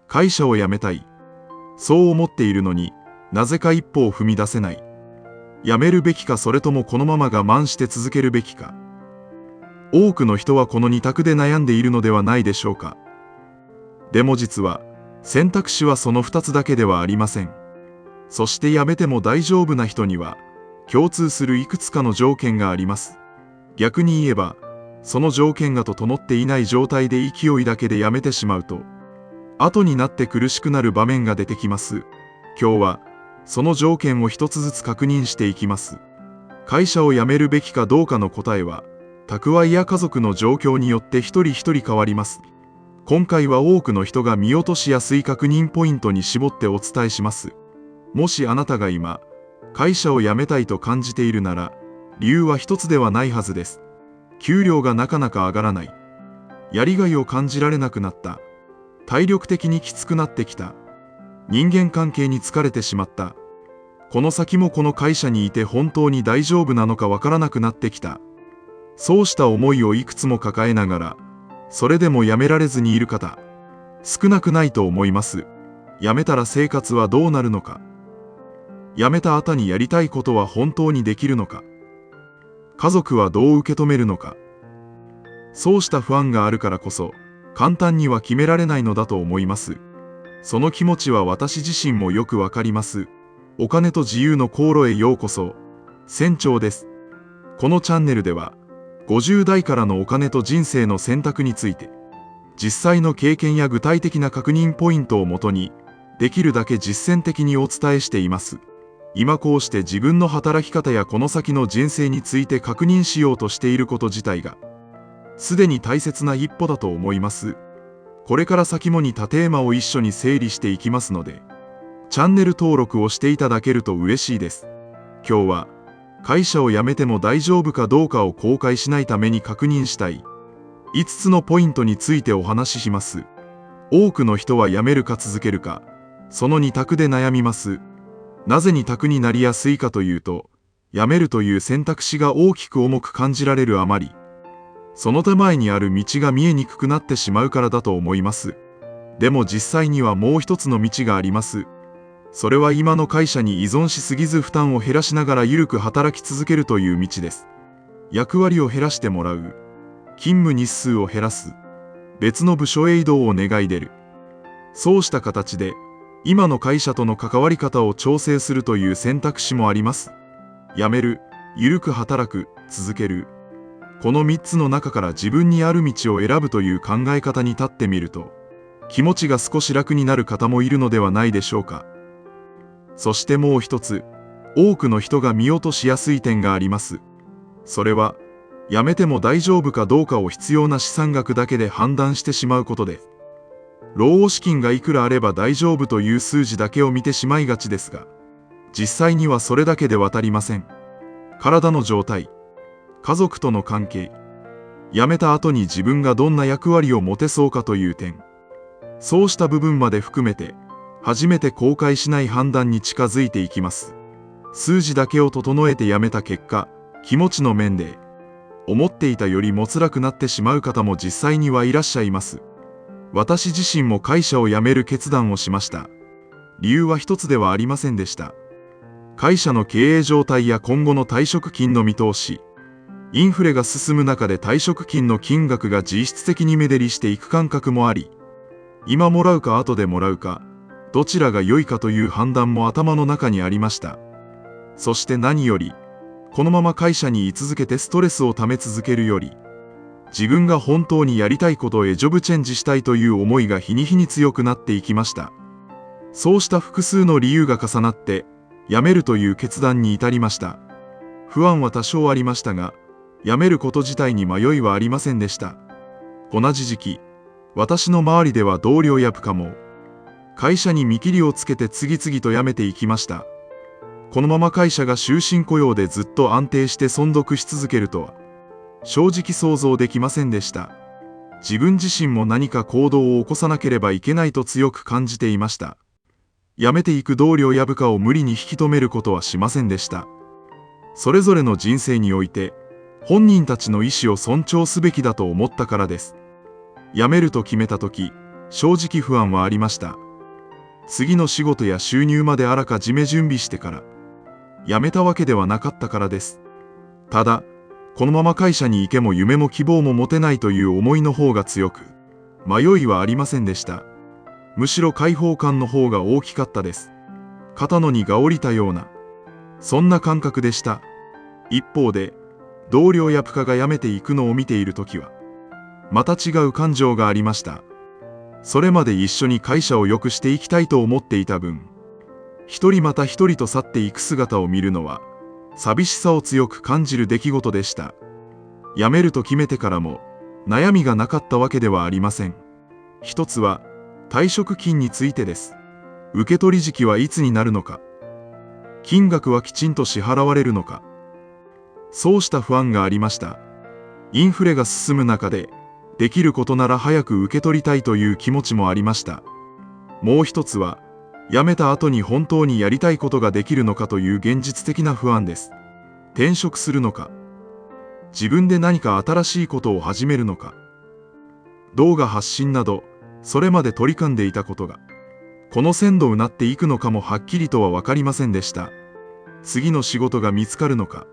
会社を辞めたい。そう思っているのになぜか一歩を踏み出せない。辞めるべきか、それともこのまま我慢して続けるべきか。多くの人はこの二択で悩んでいるのではないでしょうか。でも実は選択肢はその2つだけではありません。そして辞めても大丈夫な人には共通するいくつかの条件があります。逆に言えば、その条件が整っていない状態で勢いだけで辞めてしまうと、後になって苦しくなる場面が出てきます。今日はその条件を一つずつ確認していきます。会社を辞めるべきかどうかの答えは、蓄えや家族の状況によって一人一人変わります。今回は多くの人が見落としやすい確認ポイントに絞ってお伝えします。もしあなたが今、会社を辞めたいと感じているなら、理由は一つではないはずです。給料がなかなか上がらない。やりがいを感じられなくなった。体力的にきつくなってきた。人間関係に疲れてしまった。この先もこの会社にいて本当に大丈夫なのかわからなくなってきた。そうした思いをいくつも抱えながら、それでも辞められずにいる方、少なくないと思います。辞めたら生活はどうなるのか。辞めた後にやりたいことは本当にできるのか。家族はどう受け止めるのか。そうした不安があるからこそ、簡単には決められないのだと思います。その気持ちは私自身もよくわかります。お金と自由の航路へようこそ。船長です。このチャンネルでは、50代からのお金と人生の選択について、実際の経験や具体的な確認ポイントをもとに、できるだけ実践的にお伝えしています。今こうして自分の働き方やこの先の人生について確認しようとしていること自体が、すでに大切な一歩だと思います。これから先も似たテーマを一緒に整理していきますので、チャンネル登録をしていただけると嬉しいです。今日は、会社を辞めても大丈夫かどうかを後悔しないために確認したい5つのポイントについてお話しします。多くの人は辞めるか続けるか、その2択で悩みます。なぜ2択になりやすいかというと、辞めるという選択肢が大きく重く感じられるあまり、その手前にある道が見えにくくなってしまうからだと思います。でも実際にはもう一つの道があります。それは今の会社に依存しすぎず負担を減らしながら緩く働き続けるという道です。役割を減らしてもらう。勤務日数を減らす。別の部署へ移動を願い出る。そうした形で、今の会社との関わり方を調整するという選択肢もあります。辞める、緩く働く、続ける。この3つの中から自分にある道を選ぶという考え方に立ってみると、気持ちが少し楽になる方もいるのではないでしょうか。そしてもう一つ、多くの人が見落としやすい点があります。それは、辞めても大丈夫かどうかを必要な資産額だけで判断してしまうことです。老後資金がいくらあれば大丈夫という数字だけを見てしまいがちですが、実際にはそれだけでは足りません。体の状態、家族との関係、辞めた後に自分がどんな役割を持てそうかという点、そうした部分まで含めて、初めて後悔しない判断に近づいていきます。数字だけを整えて辞めた結果、気持ちの面で、思っていたよりも辛くなってしまう方も実際にはいらっしゃいます。私自身も会社を辞める決断をしました。理由は一つではありませんでした。会社の経営状態や今後の退職金の見通し、インフレが進む中で退職金の金額が実質的に目減りしていく感覚もあり、今もらうか後でもらうか、どちらが良いかという判断も頭の中にありました。そして何より、このまま会社に居続けてストレスをため続けるより、自分が本当にやりたいことへジョブチェンジしたいという思いが日に日に強くなっていきました。そうした複数の理由が重なって、辞めるという決断に至りました。不安は多少ありましたが、辞めること自体に迷いはありませんでした。同じ時期、私の周りでは同僚や部下も、会社に見切りをつけて次々と辞めていきました。このまま会社が終身雇用でずっと安定して存続し続けるとは、正直想像できませんでした。自分自身も何か行動を起こさなければいけないと強く感じていました。辞めていく同僚や部下を無理に引き止めることはしませんでした。それぞれの人生において、本人たちの意思を尊重すべきだと思ったからです。辞めると決めたとき、正直不安はありました。次の仕事や収入まであらかじめ準備してから辞めたわけではなかったからです。ただ、このまま会社に行けも夢も希望も持てないという思いの方が強く、迷いはありませんでした。むしろ解放感の方が大きかったです。肩の荷が下りたような、そんな感覚でした。一方で、同僚や部下が辞めていくのを見ているときは、また違う感情がありました。それまで一緒に会社を良くしていきたいと思っていた分、一人また一人と去っていく姿を見るのは、寂しさを強く感じる出来事でした。辞めると決めてからも、悩みがなかったわけではありません。一つは、退職金についてです。受取時期はいつになるのか。金額はきちんと支払われるのか。そうした不安がありました。インフレが進む中で、できることなら早く受け取りたいという気持ちもありました。もう一つは、辞めた後に本当にやりたいことができるのかという現実的な不安です。転職するのか、自分で何か新しいことを始めるのか、動画発信など、それまで取り組んでいたことが、この線路をなっていくのかもはっきりとは分かりませんでした。次の仕事が見つかるのか、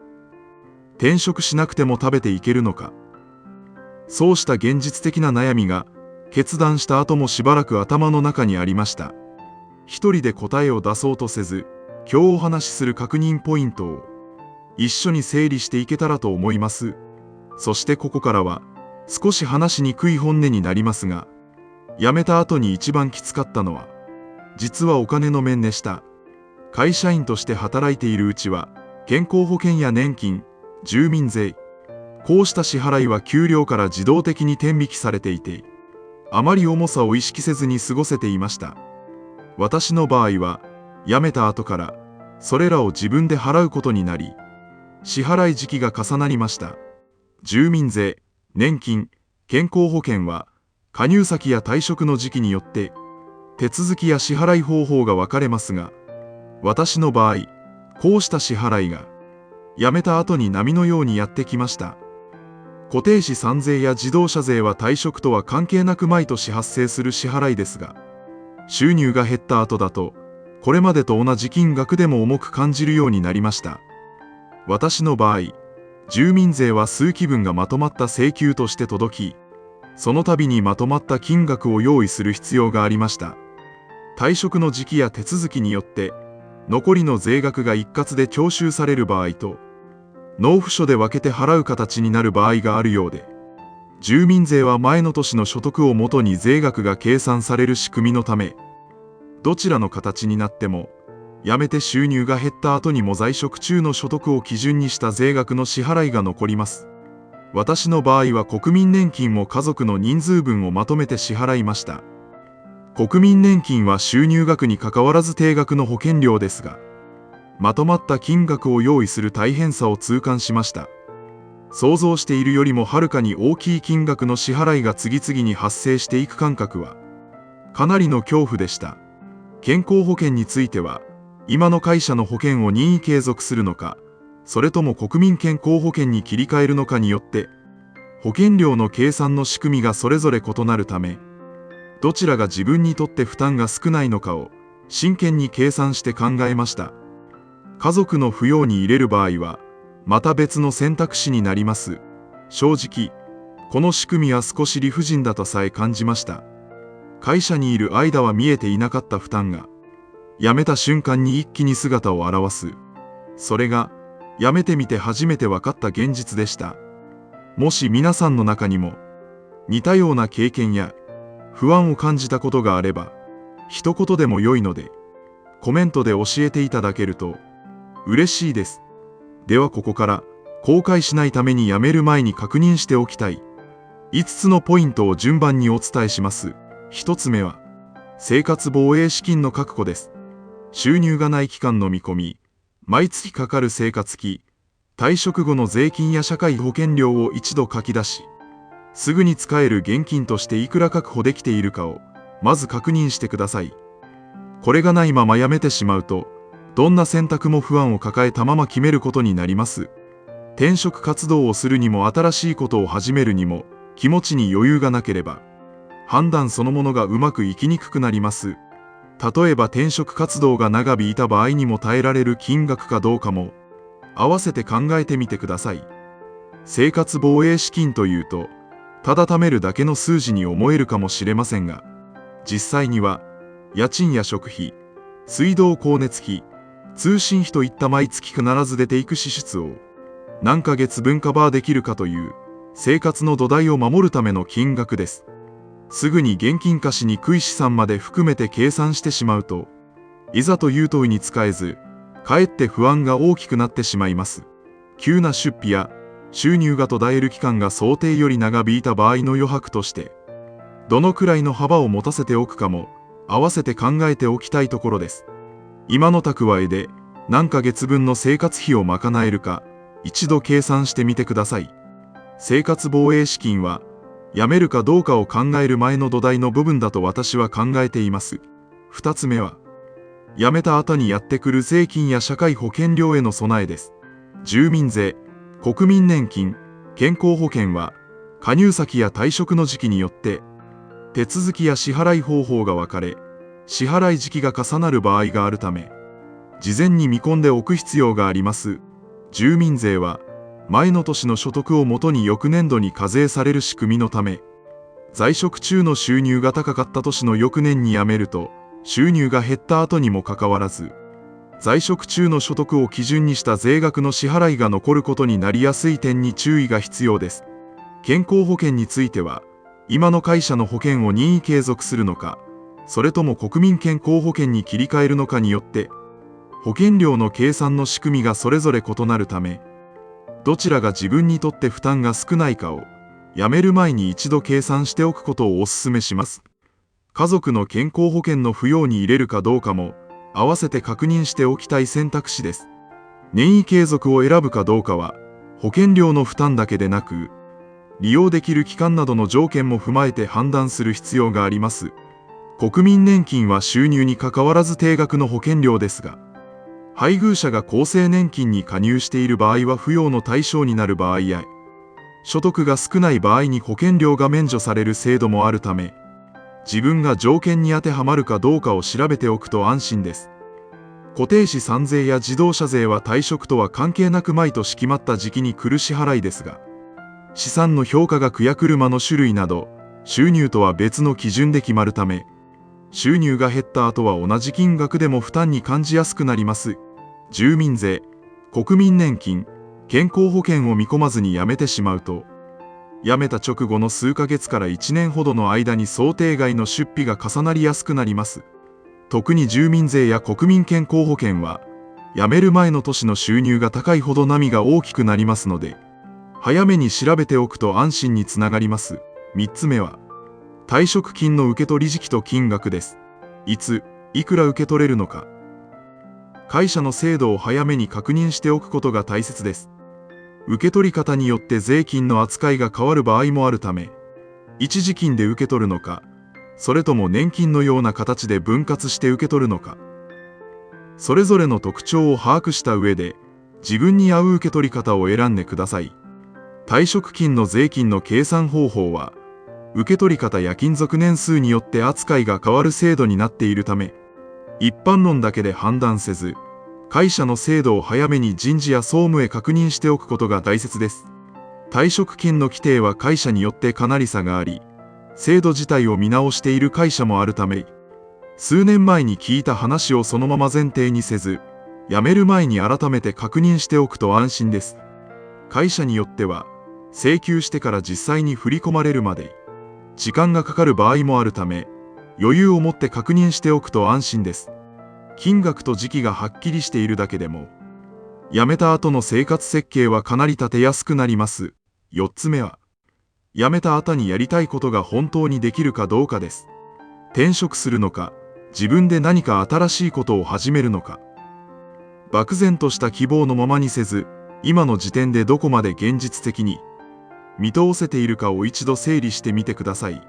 転職しなくても食べていけるのか、そうした現実的な悩みが、決断した後もしばらく頭の中にありました。一人で答えを出そうとせず、今日お話しする確認ポイントを、一緒に整理していけたらと思います。そしてここからは、少し話しにくい本音になりますが、辞めた後に一番きつかったのは、実はお金の面でした。会社員として働いているうちは、健康保険や年金、住民税、こうした支払いは給料から自動的に天引きされていて、あまり重さを意識せずに過ごせていました。私の場合は、辞めた後から、それらを自分で払うことになり、支払い時期が重なりました。住民税、年金、健康保険は、加入先や退職の時期によって、手続きや支払い方法が分かれますが、私の場合、こうした支払いが、辞めた後に波のようにやってきました。固定資産税や自動車税は退職とは関係なく毎年発生する支払いですが、収入が減った後だと、これまでと同じ金額でも重く感じるようになりました。私の場合、住民税は数期分がまとまった請求として届き、その度にまとまった金額を用意する必要がありました。退職の時期や手続きによって、残りの税額が一括で徴収される場合と、納付書で分けて払う形になる場合があるようで、住民税は前の年の所得をもとに税額が計算される仕組みのため、どちらの形になっても、辞めて収入が減った後にも在職中の所得を基準にした税額の支払いが残ります。私の場合は国民年金も家族の人数分をまとめて支払いました。国民年金は収入額にかかわらず定額の保険料ですが、まとまった金額を用意する大変さを痛感しました。想像しているよりもはるかに大きい金額の支払いが次々に発生していく感覚は、かなりの恐怖でした。健康保険については、今の会社の保険を任意継続するのか、それとも国民健康保険に切り替えるのかによって、保険料の計算の仕組みがそれぞれ異なるため、どちらが自分にとって負担が少ないのかを真剣に計算して考えました。家族の扶養に入れる場合は、また別の選択肢になります。正直、この仕組みは少し理不尽だとさえ感じました。会社にいる間は見えていなかった負担が、辞めた瞬間に一気に姿を現す。それが、辞めてみて初めて分かった現実でした。もし皆さんの中にも、似たような経験や不安を感じたことがあれば、一言でも良いので、コメントで教えていただけると、嬉しいです。ではここから後悔しないために辞める前に確認しておきたい5つのポイントを順番にお伝えします。1つ目は生活防衛資金の確保です。収入がない期間の見込み、毎月かかる生活費、退職後の税金や社会保険料を一度書き出し、すぐに使える現金としていくら確保できているかをまず確認してください。これがないまま辞めてしまうと、どんな選択も不安を抱えたまま決めることになります。転職活動をするにも新しいことを始めるにも気持ちに余裕がなければ、判断そのものがうまくいきにくくなります。例えば転職活動が長引いた場合にも耐えられる金額かどうかも合わせて考えてみてください。生活防衛資金というと、ただ貯めるだけの数字に思えるかもしれませんが、実際には家賃や食費、水道光熱費、通信費といった毎月必ず出ていく支出を何ヶ月分カバーできるかという生活の土台を守るための金額です。すぐに現金貸しにくい資産まで含めて計算してしまうと、いざという問いに使えず、かえって不安が大きくなってしまいます。急な出費や収入が途絶える期間が想定より長引いた場合の余白として、どのくらいの幅を持たせておくかも合わせて考えておきたいところです。今の蓄えで何ヶ月分の生活費を賄えるか、一度計算してみてください。生活防衛資金は、辞めるかどうかを考える前の土台の部分だと私は考えています。2つ目は、辞めた後にやってくる税金や社会保険料への備えです。住民税、国民年金、健康保険は、加入先や退職の時期によって、手続きや支払い方法が分かれ、支払い時期が重なる場合があるため、事前に見込んでおく必要があります。住民税は、前の年の所得をもとに翌年度に課税される仕組みのため、在職中の収入が高かった年の翌年に辞めると、収入が減った後にもかかわらず、在職中の所得を基準にした税額の支払いが残ることになりやすい点に注意が必要です。健康保険については、今の会社の保険を任意継続するのか、それとも国民健康保険に切り替えるのかによって、保険料の計算の仕組みがそれぞれ異なるため、どちらが自分にとって負担が少ないかを、辞める前に一度計算しておくことをお勧めします。家族の健康保険の扶養に入れるかどうかも、合わせて確認しておきたい選択肢です。任意継続を選ぶかどうかは、保険料の負担だけでなく、利用できる期間などの条件も踏まえて判断する必要があります。国民年金は収入にかかわらず定額の保険料ですが、配偶者が厚生年金に加入している場合は扶養の対象になる場合や、所得が少ない場合に保険料が免除される制度もあるため、自分が条件に当てはまるかどうかを調べておくと安心です。固定資産税や自動車税は退職とは関係なく毎年決まった時期に来る支払いですが、資産の評価額や車の種類など、収入とは別の基準で決まるため、収入が減った後は同じ金額でも負担に感じやすくなります。住民税、国民年金、健康保険を見込まずに辞めてしまうと、辞めた直後の数ヶ月から1年ほどの間に想定外の出費が重なりやすくなります。特に住民税や国民健康保険は、辞める前の年の収入が高いほど波が大きくなりますので、早めに調べておくと安心につながります。3つ目は、退職金の受取時期と金額です。いつ、いくら受け取れるのか。会社の制度を早めに確認しておくことが大切です。受け取り方によって税金の扱いが変わる場合もあるため、一時金で受け取るのか、それとも年金のような形で分割して受け取るのか。それぞれの特徴を把握した上で、自分に合う受け取り方を選んでください。退職金の税金の計算方法は、受け取り方や勤続年数によって扱いが変わる制度になっているため、一般論だけで判断せず、会社の制度を早めに人事や総務へ確認しておくことが大切です。退職金の規定は会社によってかなり差があり、制度自体を見直している会社もあるため、数年前に聞いた話をそのまま前提にせず、辞める前に改めて確認しておくと安心です。会社によっては、請求してから実際に振り込まれるまで、時間がかかる場合もあるため、余裕を持って確認しておくと安心です。金額と時期がはっきりしているだけでも、辞めた後の生活設計はかなり立てやすくなります。4つ目は、辞めた後にやりたいことが本当にできるかどうかです。転職するのか、自分で何か新しいことを始めるのか。漠然とした希望のままにせず、今の時点でどこまで現実的に見通せているかを一度整理してみてください。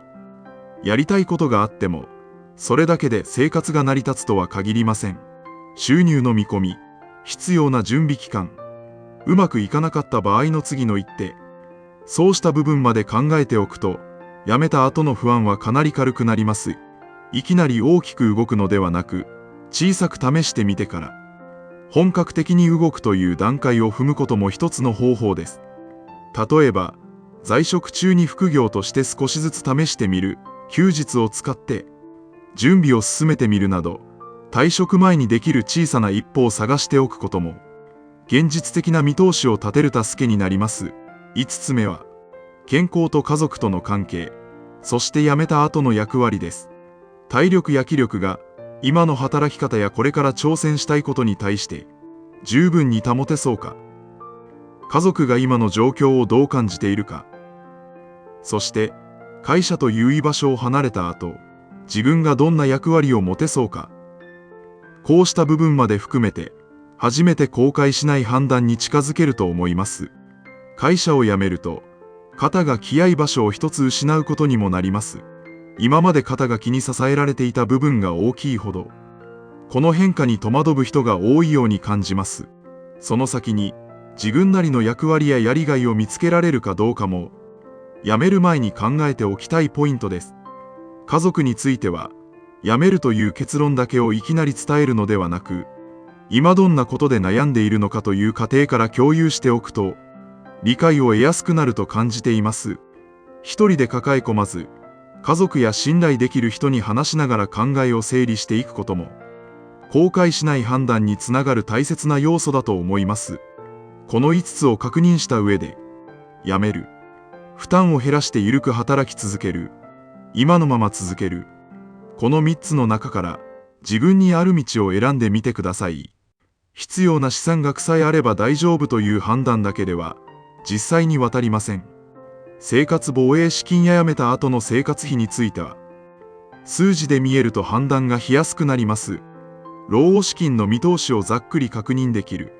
やりたいことがあっても、それだけで生活が成り立つとは限りません。収入の見込み、必要な準備期間、うまくいかなかった場合の次の一手、そうした部分まで考えておくと、辞めた後の不安はかなり軽くなります。いきなり大きく動くのではなく、小さく試してみてから、本格的に動くという段階を踏むことも一つの方法です。例えば、在職中に副業として少しずつ試してみる、休日を使って準備を進めてみるなど、退職前にできる小さな一歩を探しておくことも、現実的な見通しを立てる助けになります。5つ目は、健康と家族との関係、そして辞めた後の役割です。体力や気力が、今の働き方やこれから挑戦したいことに対して、十分に保てそうか。家族が今の状況をどう感じているか。そして、会社という居場所を離れた後、自分がどんな役割を持てそうか。こうした部分まで含めて、初めて後悔しない判断に近づけると思います。会社を辞めると、肩が気合い場所を一つ失うことにもなります。今まで肩が気に支えられていた部分が大きいほど、この変化に戸惑う人が多いように感じます。その先に、自分なりの役割ややりがいを見つけられるかどうかも、辞める前に考えておきたいポイントです。家族については、辞めるという結論だけをいきなり伝えるのではなく、今どんなことで悩んでいるのかという過程から共有しておくと、理解を得やすくなると感じています。一人で抱え込まず、家族や信頼できる人に話しながら考えを整理していくことも、後悔しない判断につながる大切な要素だと思います。この5つを確認した上で、辞める、負担を減らして緩く働き続ける、今のまま続ける、この3つの中から自分にある道を選んでみてください。必要な資産額さえあれば大丈夫という判断だけでは実際に渡りません。生活防衛資金や辞めた後の生活費については、数字で見えると判断がしやすくなります。老後資金の見通しをざっくり確認できる。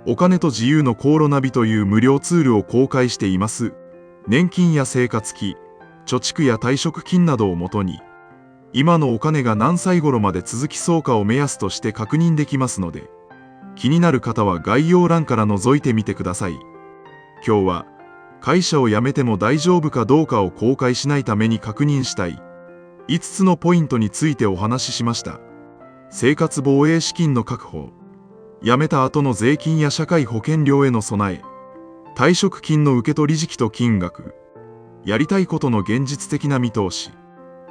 お金と自由の航路ナビという無料ツールを公開しています。年金や生活費、貯蓄や退職金などをもとに、今のお金が何歳頃まで続きそうかを目安として確認できますので、気になる方は概要欄から覗いてみてください。今日は、会社を辞めても大丈夫かどうかを後悔しないために確認したい5つのポイントについてお話ししました。生活防衛資金の確保、辞めた後の税金や社会保険料への備え、退職金の受け取り時期と金額、やりたいことの現実的な見通し、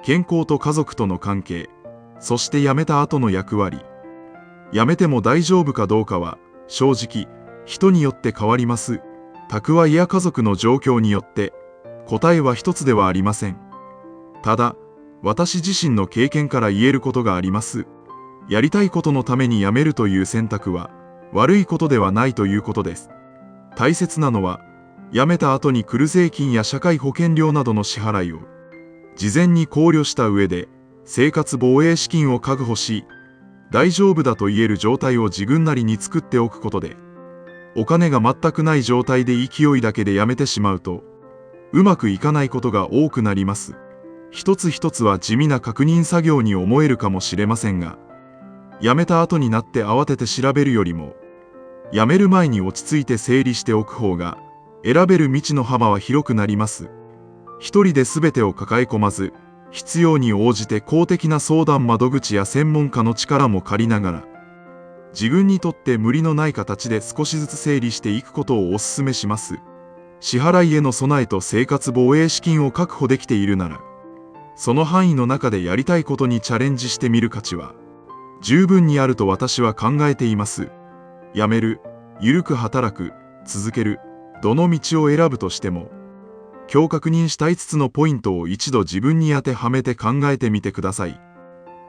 健康と家族との関係、そして辞めた後の役割。辞めても大丈夫かどうかは、正直、人によって変わります。蓄えや家族の状況によって、答えは一つではありません。ただ、私自身の経験から言えることがあります。やりたいことのために辞めるという選択は、悪いことではないということです。大切なのは、辞めた後に来る税金や社会保険料などの支払いを、事前に考慮した上で、生活防衛資金を確保し、大丈夫だと言える状態を自分なりに作っておくことで、お金が全くない状態で勢いだけで辞めてしまうと、うまくいかないことが多くなります。一つ一つは地味な確認作業に思えるかもしれませんが、辞めた後になって慌てて調べるよりも、辞める前に落ち着いて整理しておく方が、選べる道の幅は広くなります。一人で全てを抱え込まず、必要に応じて公的な相談窓口や専門家の力も借りながら、自分にとって無理のない形で少しずつ整理していくことをお勧めします。支払いへの備えと生活防衛資金を確保できているなら、その範囲の中でやりたいことにチャレンジしてみる価値は、十分にあると私は考えています。辞める、緩く働く、続ける、どの道を選ぶとしても、今日確認した5つのポイントを一度自分に当てはめて考えてみてください。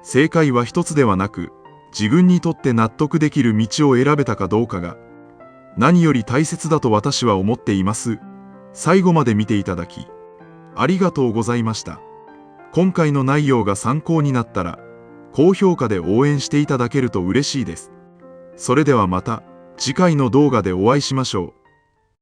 正解は一つではなく、自分にとって納得できる道を選べたかどうかが、何より大切だと私は思っています。最後まで見ていただき、ありがとうございました。今回の内容が参考になったら、高評価で応援していただけると嬉しいです。それではまた、次回の動画でお会いしましょう。